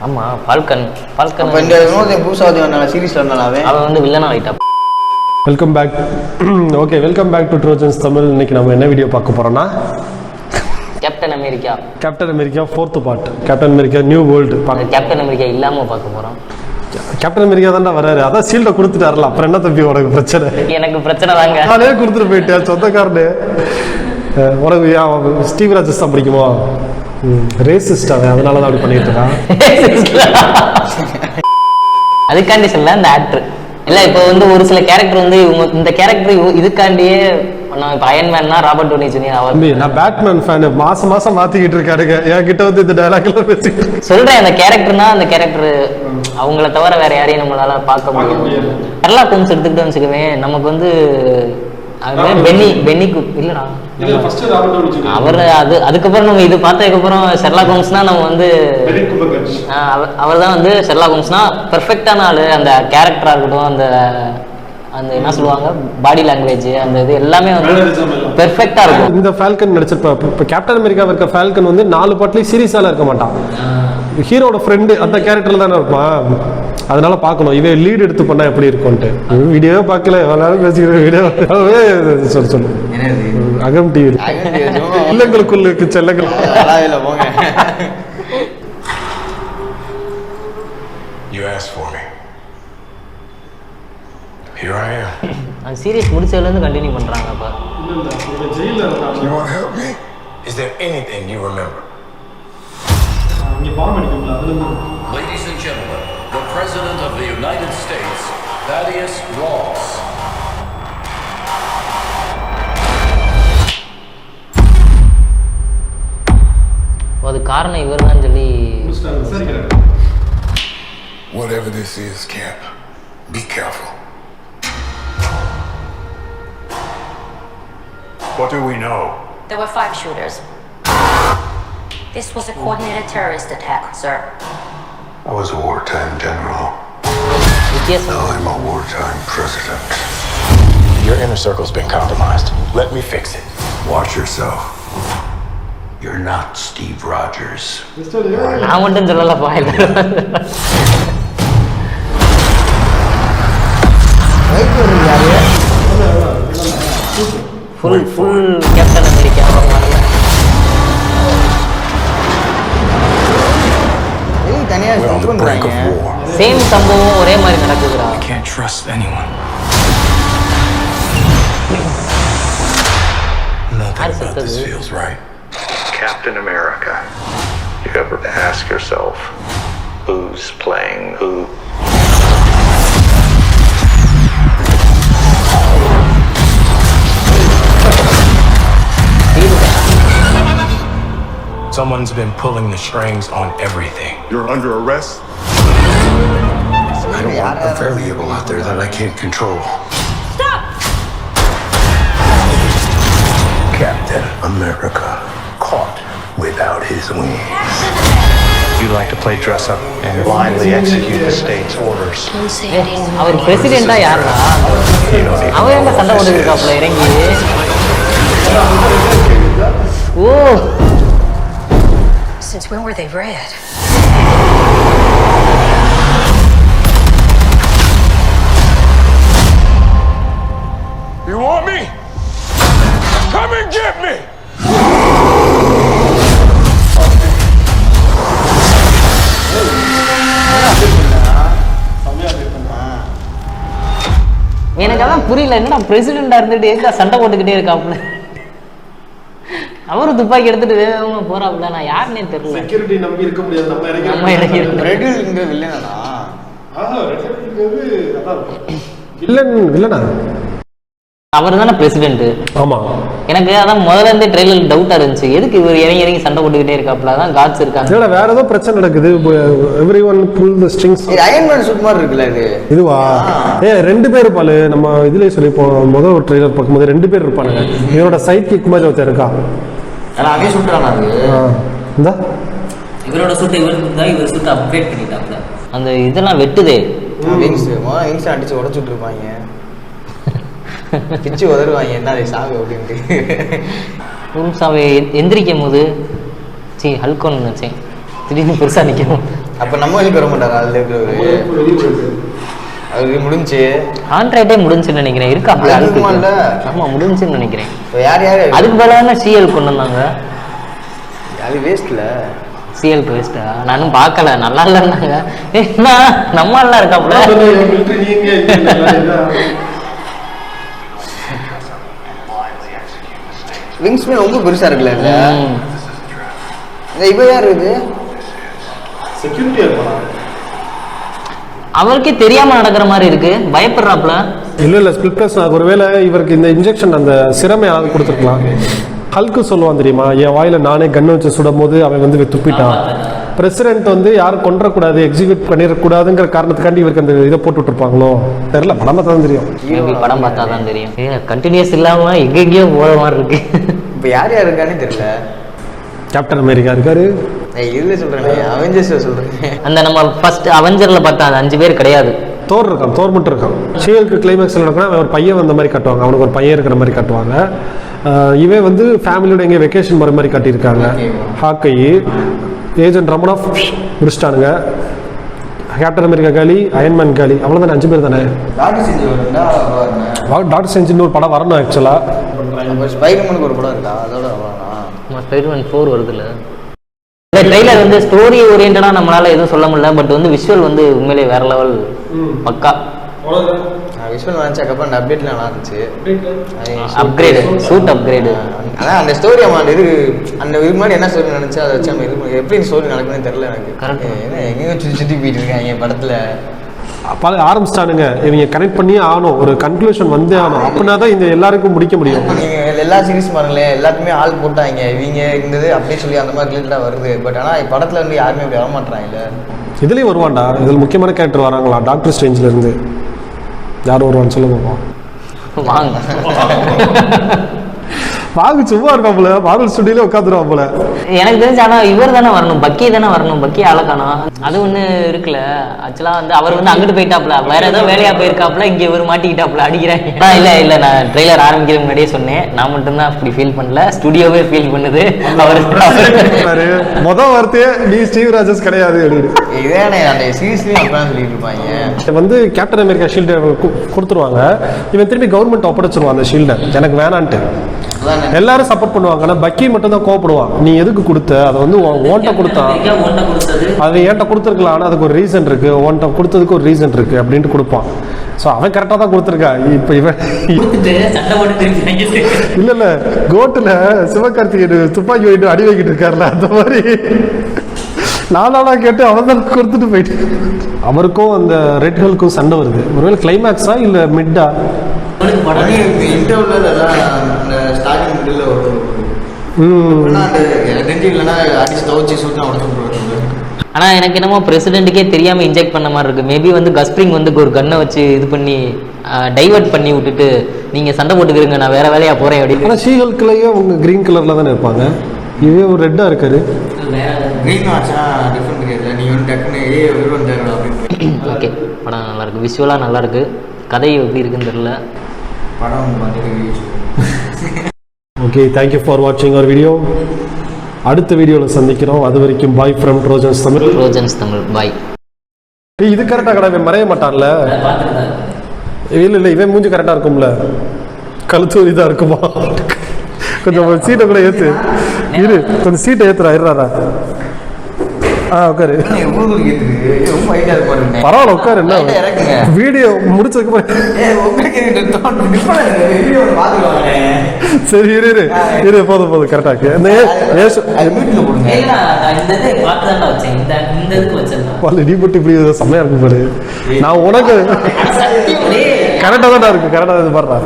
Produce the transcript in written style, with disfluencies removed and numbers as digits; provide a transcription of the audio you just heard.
ஆமா ஃபால்கன் புதுசாக சீரீஸ்ல இருந்தாலும் அவன் வந்து வில்லனா ஆயிட்டா. Welcome back. Okay, welcome back to Trojans Tamil. இன்னைக்கு நம்ம என்ன வீடியோ பார்க்க போறோம்னா captain America 4th part. Captain America new world. Captain America இல்லாம பார்க்க போறோம். கேப்டன் அமெரிக்கா தான்டா வராரு, அதான் ஷீல்டை கொடுத்துட்டாருல, அப்புறம் என்ன தம்பி உனக்கு பிரச்சனை? எனக்கு பிரச்சனை தாங்க, நானே கொடுத்துட்டு போயிட்டேன் சொந்தக்காரனு. உனக்கு ஸ்டீவ் ராஜஸ் தான் பிடிக்குமா? ரேசிஸ்ட் அவன், அதனால தான் அப்படி பண்ணிட்டு இருக்கான். அதுக்காண்டி சொல்ல அந்த ஆக்டர் இல்ல. இப்போ வந்து ஒரு சில கேரக்டர் வந்து இந்த கேரக்டர் இதுக்காண்டியே இப்போ அயன்மேன்னா ராபர்ட் டோனி ஜூனியர் அவர். நான் பேட்மேன் ஃபேன், மாசம் மாத்திக்கிட்டு இருக்காருங்க என்கிட்ட வந்து இந்த டயலாக்ல பேசி சொல்றேன். அந்த கேரக்டர்னா அந்த கேரக்டர் அவங்கள தவிர வேற யாரையும் நம்மளால பார்க்க முடியாது. ஷெர்லாக் ஹோம்ஸ் எடுத்துக்கிட்டு வச்சுக்குவேன், நமக்கு வந்து பென்னிக்கு இல்லடா அவர் அதுக்கப்புறம் நம்ம இது பார்த்ததுக்கப்புறம் ஷெர்லாக் ஹோம்ஸ்னா நம்ம வந்து அவர் தான் வந்து ஷெர்லாக் ஹோம்ஸ்னா பெர்ஃபெக்டான ஆளு. அந்த கேரக்டரா இருக்கட்டும், அந்த அந்த என்ன சொல்லுவாங்க பாடி லாங்குவேஜ், அந்த இது எல்லாமே வந்து பெர்ஃபெக்டா இருக்கும். இந்த ஃபால்கன் நடிச்சிருப்பா. இப்போ கேப்டன் அமெரிக்கா இருக்க ஃபால்கன் வந்து 4 பாட்லயும் சீரியஸால இருக்க மாட்டான், ஹீரோட ஃப்ரெண்டு அந்த கேரக்டர்ல தானே இருப்பான். அதனால பார்க்கணும் இவன் லீட் எடுத்து பண்ணா எப்படி இருக்கும்ட்டு. வீடியோவே பார்க்கல, எல்லாரும் பேசிக்கிற வீடியோவே சொல்லு அகம் டிவி இல்லங்களுக்குள்ளுக்கு செல்லங்கள். You asked for me. Here I am. அந்த சீரியஸ் முடிச்சதுல இருந்து கண்டினியூ பண்றாங்க. அப்ப You want to help me? Is there anything you remember? Ladies and gentlemen, the President of the United States, Thaddeus Ross. அது காரணம் இவர்தான் சொல்லி. Whatever this is, Camp, be careful. What do we know? There were 5 shooters. This was a coordinated terrorist attack, sir. I was a wartime general. Now I'm a wartime president. Your inner circle's been compromised. Let me fix it. Watch yourself. You're not Steve Rogers. நான் மட்டும் சொல்லலப்பா. Full captain America same சம்பவம் ஒரே மாதிரி நடக்குதுடா. I can't trust anyone. Nothing about this feels right. Captain America. You ever ask yourself who's playing who? Someone's been pulling the strings on everything. You're under arrest? I don't want a variable out there that I can't control. Stop! Captain America caught without his wings. You like to play dress up and blindly execute the state's orders. அவர் பிரசிடென்ட்டா யாரா? அவன் எங்க சண்டை போட்டுருக்காப்ல இறங்கி. ஓ, Since when were they red? You want me? Come and get me! எனக்கு அதான் புரியல, என்னடா பிரசிடென்டா இருந்துட்டு எங்க சண்டை போட்டுக்கிட்டே இருக்காப்புல. அவரும் துப்பாக்கி எடுத்துட்டு வேகமா போறாப்புல. நான் யாருன்னே தெரியல. செக்யூரிட்டி நம்பி இருக்க முடியாது. நம்ம இறங்கி வில்லனா அவர் தானே பிரசிடென்ட். ஆமா, எனக்கு அதான் முதல்ல இருந்தே ட்ரெயிலர் டவுட்டா இருந்துச்சு, எதுக்கு இவர் இறங்கி சண்டை போட்டுக்கிட்டே இருக்காப்புல. அதான் காட்ஸ் இருக்காங்க. இல்ல வேற ஏதோ பிரச்சனை நடக்குது. எவ்ரிவன் புல் தி ஸ்ட்ரிங்ஸ். அயன்மேன் ஷூட் மாதிரி இருக்குல்ல இது. இதுவா? 2 பேர் இருப்பாளு. நம்ம இதுலயே சொல்லி முதல் ஒரு ட்ரெய்லர் பார்க்கும்போது 2 பேர் இருப்பானுங்க. இவரோட சைட் கிக் மாதிரி ஒருத்தர் இருக்கா. அவன் சுட்டுறானா? இந்த இவரோட சூட்டை இவர் சூட்டை அப்கிரேட் பண்ணிட்டாப்ல. அந்த இதெல்லாம் வெட்டுதே. விங்ஸ் அடிச்சு உடைச்சுட்டு இருப்பாங்க, பிச்சு உதருவாங்க. என்ன சாகு அப்படின்ட்டு ரூம்ஸாவே எந்திரிக்கும் போது ஹல்கோன்னு நினைச்சேன். திடீர்னு பெருசா நிக்கணும். அப்ப நம்ம வழிக்கு வர மாட்டாரா அதுல இருக்கிறவரு? அவருக்கு முடிஞ்சு கான்ட்ராக்டே முடிஞ்சுன்னு நினைக்கிறேன். இருக்காப்ல இருக்குமா இல்ல? ஆமா முடிஞ்சுன்னு நினைக்கிறேன். இப்ப யார் யாரு அதுக்கு பதிலாக சிஎல் கொண்டு வந்தாங்க. அது வேஸ்ட்ல சிஎல் வேஸ்டா? நானும் பார்க்கல, நல்லா இல்லைன்னாங்க. என்ன நம்ம எல்லாம் இருக்காப்ல. விங்ஸ்மேன் ரொம்ப பெருசா இருக்குல்ல இல்ல? இவ யார் இது? செக்யூரிட்டியா இருப்பானா? அவருக்கே தெரியாம நடக்கிற மாதிரி இருக்கு, பயப்படுறாப்ல. இல்ல ஸ்பிளிட் பிளஸ் ஒருவேளை இவருக்கு இந்த இன்ஜெக்ஷன் அந்த சிரமை யாராவது கொடுத்துருக்கலாம். ஹல்க்கு சொல்லுவான் தெரியுமா, என் வாயில நானே கண்ணை வச்சு சுடும் போது அவன் வந்து துப்பிட்டான். பிரசிடென்ட் வந்து யாரும் கொன்றக்கூடாது, எக்ஸிக்யூட் பண்ணிடக்கூடாதுங்கிற காரணத்துக்காண்டி இவருக்கு அந்த இதை போட்டு விட்டுருப்பாங்களோ தெரியல. படம் பார்த்தா தான் தெரியும். மேபி படம் பார்த்தா தான் தெரியும். கண்டினியூஸ் இல்லாம எங்கெங்கயோ போற மாதிரி இருக்கு. இப்ப யார் யார் இருக்கானே தெரியல. கேப்டன் அமெரிக்கா இருக்காரு. இதுல சொல்றேன், அவெஞ்சர்ஸ் சொல்றேன். அந்த நம்ம ஃபர்ஸ்ட் அவெஞ்சர்ல பார்த்தா அந்த 5 பேர் கிடையாது. தோர் இருக்கான், தோர் மட்டும் இருக்கான். ஷீல்க்கு கிளைமேக்ஸில் நடக்குன்னா அவன் ஒரு பையன் வந்த மாதிரி காட்டுவாங்க, அவனுக்கு ஒரு பையன் இருக்கிற மாதிரி காட்டுவாங்க. இவன் வந்து ஃபேமிலியோட எங்கே வெக்கேஷன் போகிற மாதிரி காட்டியிருக்காங்க. ஹாக்கை ஏஜென்ட் ரமணாஃப் முடிச்சிட்டானுங்க. கேப்டன் அமெரிக்கா காலி, அயன்மேன் காலி, அவ்வளோதானே 5 பேர் தானே. டாக்டர் ஸ்ட்ரேஞ்சுன்னு ஒரு படம் வரணும் ஆக்சுவலாக. ஸ்பைடர்மேனுக்கு ஒரு படம் இருக்கா, அதோட ஸ்பைடர்மேன் 4 வருதுல்ல. இந்த ட்ரெய்லர் வந்து ஸ்டோரி ஓரியன்டா நம்மளால எதுவும் சொல்ல முடியல. பட் வந்து விஷுவல் வந்து உண்மையிலே வேற லெவல், பக்கா. விஷுவல் நினைச்சக்கப்புறம் அந்த அப்டேட்ல நல்லா இருந்துச்சு. Upgrade, suit upgrade. அதான் அந்த ஸ்டோரி அம்மா இது அந்த இது மாதிரி என்ன ஸ்டோரி நினைச்சா அதை வச்சு நம்ம எப்படி ஸ்டோரி நடக்குதுன்னு தெரியல எனக்கு. கரெக்ட். ஏன்னா எங்கேயோ சுற்றி போயிட்டு இருக்காங்க படத்துல. பல ஆரம்பிச்சிட்டானுங்க, இவங்க கனெக்ட் பண்ணியே ஆகணும், ஒரு கன்க்ளூஷன் வந்தே ஆகணும். அப்படின்னா தான் இந்த எல்லாருக்கும் முடிக்க முடியும். நீங்கள் எல்லா சீரீஸ் பாருங்களேன், எல்லாத்துக்குமே ஆள் போட்டாங்க இவங்க இருந்தது அப்படியே சொல்லி அந்த மாதிரி ரிலேட்டடாக வருது. பட் ஆனால் படத்தில் வந்து யாருமே அப்படி வரமாட்டாங்க. இதுலேயும் வருவான்டா, இதில் முக்கியமான கேரக்டர் வராங்களா டாக்டர் ஸ்ட்ரேஞ்சில் இருந்து. யார் வருவான்னு சொல்ல பார்ப்போம். வாங்க வாங்க, சும்மா இருக்கான் போல, மார்வல் ஸ்டுடியோல உட்காந்துருவான் போல. எனக்கு தெரிஞ்சு. ஆனா இவர் தானே வரணும், பக்கி தானே வரணும். பக்கி அழகானம் அது ஒண்ணு இருக்குல்ல. ஆக்சுவலா வந்து அவர் வந்து அங்கிட்டு போயிட்டாப்ல, வேற ஏதோ வேலையா போயிருக்காப்ல, இங்க இவர் மாட்டிக்கிட்டாப்ல, அடிக்கிறாங்க. இல்ல நான் ட்ரெய்லர் ஆரம்பிக்கிற முன்னாடியே சொன்னேன், நான் மட்டும்தான் அப்படி ஃபீல் பண்ணல, ஸ்டுடியோவே ஃபீல் பண்ணுது. அவர் மொதல் வார்த்தையே நீ ஸ்டீவ் ராஜஸ் கிடையாது அப்படின்னு. இதே அந்த சீரீஸ்லயும் அப்படிதான் சொல்லிட்டு இருப்பாங்க. வந்து கேப்டன் அமெரிக்கா ஷீல்டை கொடுத்துருவாங்க, இவன் திரும்பி கவர்மெண்ட் ஒப்படைச்சிருவான் அந்த ஷீல்டை, எனக்கு வேணான்ட்டு. எல்லாரும் சப்போர்ட் பண்ணுவாங்க, ஆனா பக்கி மட்டும் தான் கோவப்படுவான். நீ எதுக்கு கொடுத்த, அதை வந்து ஓன்ட்ட கொடுத்தான், அது என்கிட்ட கொடுத்துருக்கலாம், ஆனால் அதுக்கு ஒரு ரீசன் இருக்கு, ஓன்ட்ட கொடுத்ததுக்கு ஒரு ரீசன் இருக்கு அப்படின்ட்டு கொடுப்பான். ஸோ அவன் கரெக்டாக தான் கொடுத்துருக்கா. இப்போ இவன் இல்ல கோட்டுல சிவகார்த்திகேயன் துப்பாக்கி போயிட்டு அடி வைக்கிட்டு இருக்காருல, அந்த மாதிரி நாளானா கேட்டு அவன் தான் கொடுத்துட்டு போயிட்டு. அவருக்கும் அந்த ரெட் ஹல்க்கும் சண்டை வருது. ஒருவேளை கிளைமேக்ஸா இல்ல மிட்டா? ஆனா எனக்கு என்னமோ பிரசிடென்ட்டுக்கே தெரியாம இன்ஜெக்ட் பண்ண மாதிரி இருக்கு. மேபி வந்து கஸ்பிரிங் வந்து ஒரு கன்னை வச்சு இது பண்ணி டைவர்ட் பண்ணி விட்டுட்டு நீங்க சண்டை போட்டுக்கிறீங்க, நான் வேற வேலையா போறேன் அப்படின்னு. ஆனா ஷீஹல்க்லயே அவங்க கிரீன் கலர்ல தானே இருப்பாங்க, இவே ஒரு ரெட்டா இருக்காரு. ஓகே, படம் நல்லா இருக்கு, விஷுவலா நல்லா இருக்கு, கதை எப்படி இருக்குன்னு தெரியல. ஓகே, தேங்க்யூ ஃபார் வாட்சிங் அவர் வீடியோ. அடுத்த வீடியோவில் சந்திக்கிறோம். அது வரைக்கும் பாய் ஃப்ரம் ட்ரோஜன்ஸ் தமிழ். ட்ரோஜன்ஸ் தமிழ் பாய். இது கரெக்டாக கடை, இவன் மறைய மாட்டான்ல. இல்லை இவன் மூஞ்சி கரெக்டாக இருக்கும்ல, கழுத்து இதாக இருக்குமா? கொஞ்சம் சீட்டை கூட ஏற்று இரு, கொஞ்சம் சீட்டை ஏற்றுறா இருறாரா. உட்காரு, பரவாயில்ல உட்காரு. என்ன வீடியோ முடிச்சதுக்கு சரி இரு போதும் கரெக்டாக. நீ போட்டு இப்படி செம்மையா இருக்கும் பாரு. நான் உனக்கு கரெக்டாக தான் இருக்கு, கரெக்டாக இது பாடுறா.